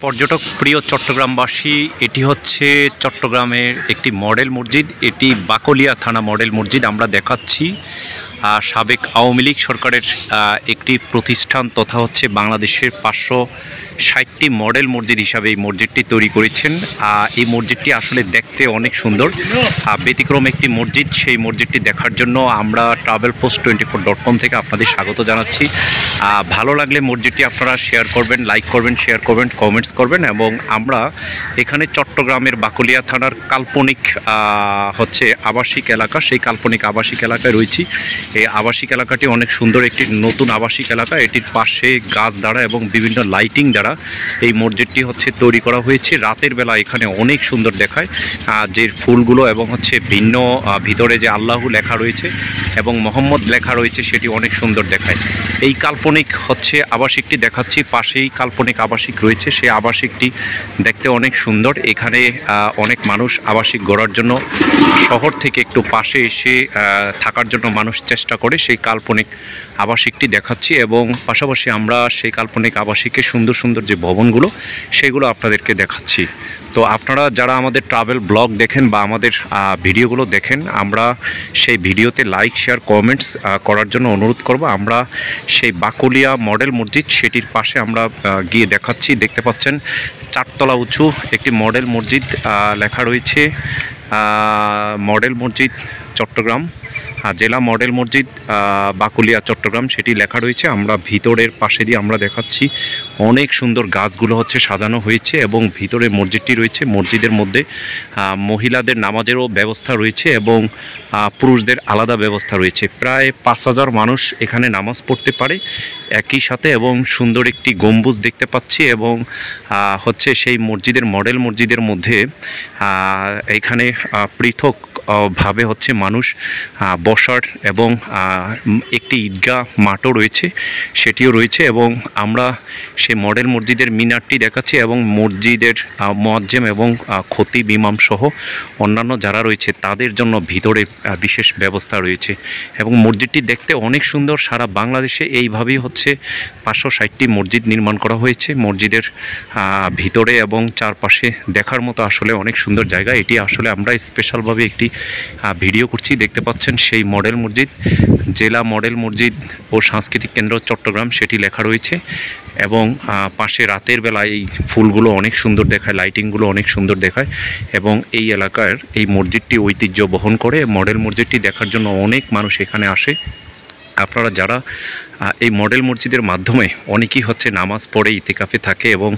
পর্যটক প্রিয় চট্টগ্রামবাসী, এটি হচ্ছে চট্টগ্রামের একটি মডেল মসজিদ। এটি বাকলিয়া থানা মডেল মসজিদ। আমরা দেখাচ্ছি সাবেক আওয়ামী লীগ সরকারের একটি প্রতিষ্ঠান তথা হচ্ছে বাংলাদেশের 560টি মডেল মসজিদ হিসাবে এই মসজিদটি তৈরি করেছেন। এই মসজিদটি আসলে দেখতে অনেক সুন্দর, ব্যতিক্রম একটি মসজিদ। সেই মসজিদটি দেখার জন্য আমরা travelpost24.com থেকে আপনাদের স্বাগত জানাচ্ছি। ভালো লাগলে মসজিদটি আপনারা শেয়ার করবেন, লাইক করবেন, শেয়ার করবেন, কমেন্টস করবেন। এবং আমরা এখানে চট্টগ্রামের বাকলিয়া থানার কাল্পনিক হচ্ছে আবাসিক এলাকা, সেই কাল্পনিক আবাসিক এলাকায় রয়েছি। এই আবাসিক এলাকাটি অনেক সুন্দর একটি নতুন আবাসিক এলাকা। এটির পাশে গাছ দ্বারা এবং বিভিন্ন লাইটিং দ্বারা এই মসজিদটি হচ্ছে তৈরি করা হয়েছে। রাতের বেলা এখানে অনেক সুন্দর দেখায়, যে ফুলগুলো এবং হচ্ছে ভিন্ন ভিতরে যে আল্লাহু লেখা রয়েছে এবং মোহাম্মদ লেখা রয়েছে সেটি অনেক সুন্দর দেখায়। এই কাল্পনিক হচ্ছে আবাসিকটি দেখাচ্ছি, পাশেই কাল্পনিক আবাসিক রয়েছে। সেই আবাসিকটি দেখতে অনেক সুন্দর। এখানে অনেক মানুষ আবাসিক গড়ার জন্য শহর থেকে একটু পাশে এসে থাকার জন্য মানুষ চেষ্টা করে। সেই কাল্পনিক আবাসিকটি দেখাচ্ছি এবং পাশাপাশি আমরা সেই কাল্পনিক আবাসিকের সুন্দর সুন্দর যে ভবনগুলো সেগুলো আপনাদেরকে দেখাচ্ছি। তো আপনারা যারা আমাদের ট্রাভেল ব্লগ দেখেন বা আমাদের ভিডিওগুলো দেখেন, আমরা সেই ভিডিওতে লাইক, শেয়ার, কমেন্টস করার জন্য অনুরোধ করব। আমরা সেই বাকলিয়া মডেল মসজিদ সেটির পাশে আমরা গিয়ে দেখাচ্ছি। দেখতে পাচ্ছেন 4 তলা উঁচু একটি মডেল মসজিদ লেখা রয়েছে, মডেল মসজিদ চট্টগ্রাম, জেলা মডেল মসজিদ বাকলিয়া চট্টগ্রাম সেটি লেখা রয়েছে। আমরা ভিতরের পাশে দিয়ে আমরা দেখাচ্ছি অনেক সুন্দর গাছগুলো হচ্ছে সাজানো হয়েছে এবং ভিতরে মসজিদটি রয়েছে। মসজিদের মধ্যে মহিলাদের নামাজেরও ব্যবস্থা রয়েছে এবং পুরুষদের আলাদা ব্যবস্থা রয়েছে। প্রায় 5000 মানুষ এখানে নামাজ পড়তে পারে একই সাথে এবং সুন্দর একটি গম্বুজ দেখতে পাচ্ছি। এবং হচ্ছে সেই মসজিদের মডেল মসজিদের মধ্যে এখানে পৃথক ভাবে হচ্ছে মানুষ বসার এবং একটি ঈদগাহ মাঠও রয়েছে, সেটিও রয়েছে। এবং আমরা সেই মডেল মসজিদের মিনারটি দেখাচ্ছি এবং মসজিদের মুয়াজ্জেম এবং খতিব ইমাম সহ অন্যান্য যারা রয়েছে তাদের জন্য ভিতরে বিশেষ ব্যবস্থা রয়েছে এবং মসজিদটি দেখতে অনেক সুন্দর। সারা বাংলাদেশে এইভাবেই হচ্ছে 560টি মসজিদ নির্মাণ করা হয়েছে। মসজিদের ভিতরে এবং চারপাশে দেখার মতো আসলে অনেক সুন্দর জায়গা। এটি আসলে আমরা স্পেশালভাবে একটি ভিডিও করছি। দেখতে পাচ্ছেন সেই মডেল মসজিদ, জেলা মডেল মসজিদ ও সাংস্কৃতিক কেন্দ্র চট্টগ্রাম সেটি লেখা রয়েছে। এবং পাশে রাতের বেলা এই ফুলগুলো অনেক সুন্দর দেখায়, লাইটিংগুলো অনেক সুন্দর দেখায় এবং এই এলাকার এই মসজিদটি ঐতিহ্য বহন করে। মডেল মসজিদটি দেখার জন্য অনেক মানুষ এখানে আসে। আপনারা যারা এই মডেল মসজিদের মাধ্যমে অনেকেই হচ্ছে নামাজ পড়ে ইতিকাফে থাকে এবং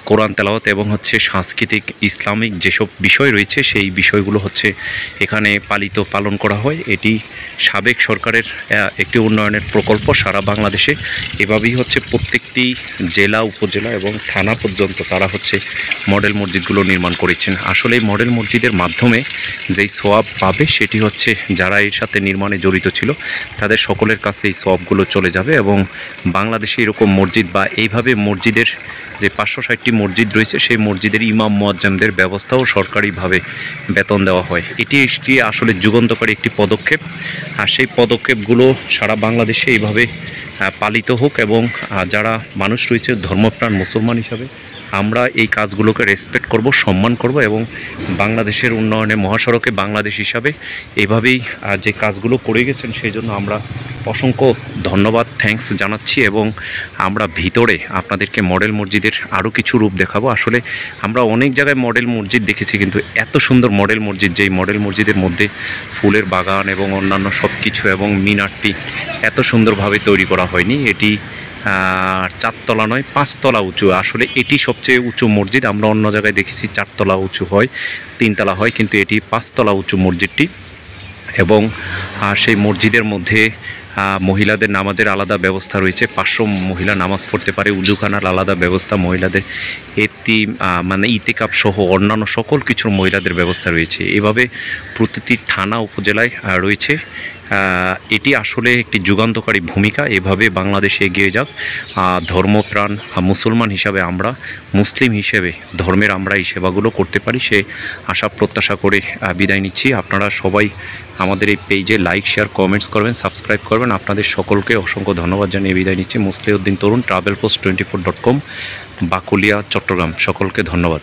কোরআন তেলাওয়াত এবং হচ্ছে সাংস্কৃতিক ইসলামিক যেসব বিষয় রয়েছে সেই বিষয়গুলো হচ্ছে এখানে পালন করা হয়। এটি সাবেক সরকারের একটি উন্নয়নের প্রকল্প। সারা বাংলাদেশে এভাবেই হচ্ছে প্রত্যেকটি জেলা, উপজেলা এবং থানা পর্যন্ত তারা হচ্ছে মডেল মসজিদগুলো নির্মাণ করেছেন। আসলে এই মডেল মসজিদের মাধ্যমে যেই সওয়াব পাবে সেটি হচ্ছে যারা এর সাথে নির্মাণে জড়িত ছিল তাদের সকলের কাছে এই সওয়াবগুলো চলে যাবে। এবং বাংলাদেশে এরকম মসজিদ বা এইভাবে মসজিদের যে 560টি মসজিদ রয়েছে সেই মসজিদের ইমাম মুয়াজ্জেমদের ব্যবস্থাও সরকারিভাবে বেতন দেওয়া হয়। এটি আসলে যুগান্তকারী একটি পদক্ষেপ। আর সেই পদক্ষেপগুলো সারা বাংলাদেশে এইভাবে পালিত হোক এবং যারা মানুষ রয়েছে ধর্মপ্রাণ মুসলমান হিসাবে আমরা এই কাজগুলোকে রেসপেক্ট করব, সম্মান করব এবং বাংলাদেশের উন্নয়নে মহাসড়কে বাংলাদেশ হিসাবে এভাবেই যে কাজগুলো করে গেছেন সেই জন্য আমরা অসংখ্য ধন্যবাদ, থ্যাঙ্কস জানাচ্ছি। এবং আমরা ভিতরে আপনাদেরকে মডেল মসজিদের আরও কিছু রূপ দেখাবো। আসলে আমরা অনেক জায়গায় মডেল মসজিদ দেখেছি, কিন্তু এত সুন্দর মডেল মসজিদ, যেই মডেল মসজিদের মধ্যে ফুলের বাগান এবং অন্যান্য সব কিছু এবং মিনারটি এত সুন্দরভাবে তৈরি করা হয়নি। এটি 4 তলা নয় 5 তলা উঁচু। আসলে এটি সবচেয়ে উঁচু মসজিদ। আমরা অন্য জায়গায় দেখেছি 4 তলা উঁচু হয়, 3 তলা হয়, কিন্তু এটি 5 তলা উঁচু মসজিদটি। এবং সেই মসজিদের মধ্যে মহিলাদের নামাজের আলাদা ব্যবস্থা রয়েছে। 500 মহিলা নামাজ পড়তে পারে, উজুখানার আলাদা ব্যবস্থা, মহিলাদের ইতিকাফ সহ অন্যান্য সকল কিছুর মহিলাদের ব্যবস্থা রয়েছে। এভাবে প্রতিটি থানা উপজেলায় রয়েছে এটি আসলে একটি যুগান্তকারী ভূমিকা। এভাবে বাংলাদেশ এগিয়ে যাক। ধর্মপ্রাণ মুসলমান হিসাবে আমরা, মুসলিম হিসেবে ধর্মের আমরা এই সেবাগুলো করতে পারি, সে আশা প্রত্যাশা করে বিদায় নিচ্ছি। আপনারা সবাই আমাদের এই পেজে লাইক, শেয়ার, কমেন্টস করবেন, সাবস্ক্রাইব করবেন। আপনাদের সকলকে অসংখ্য ধন্যবাদ জানিয়ে বিদায় নিচ্ছি। মুসলিউদ্দিন তরুণ, TravelPost24.com, বাকলিয়া, চট্টগ্রাম। সকলকে ধন্যবাদ।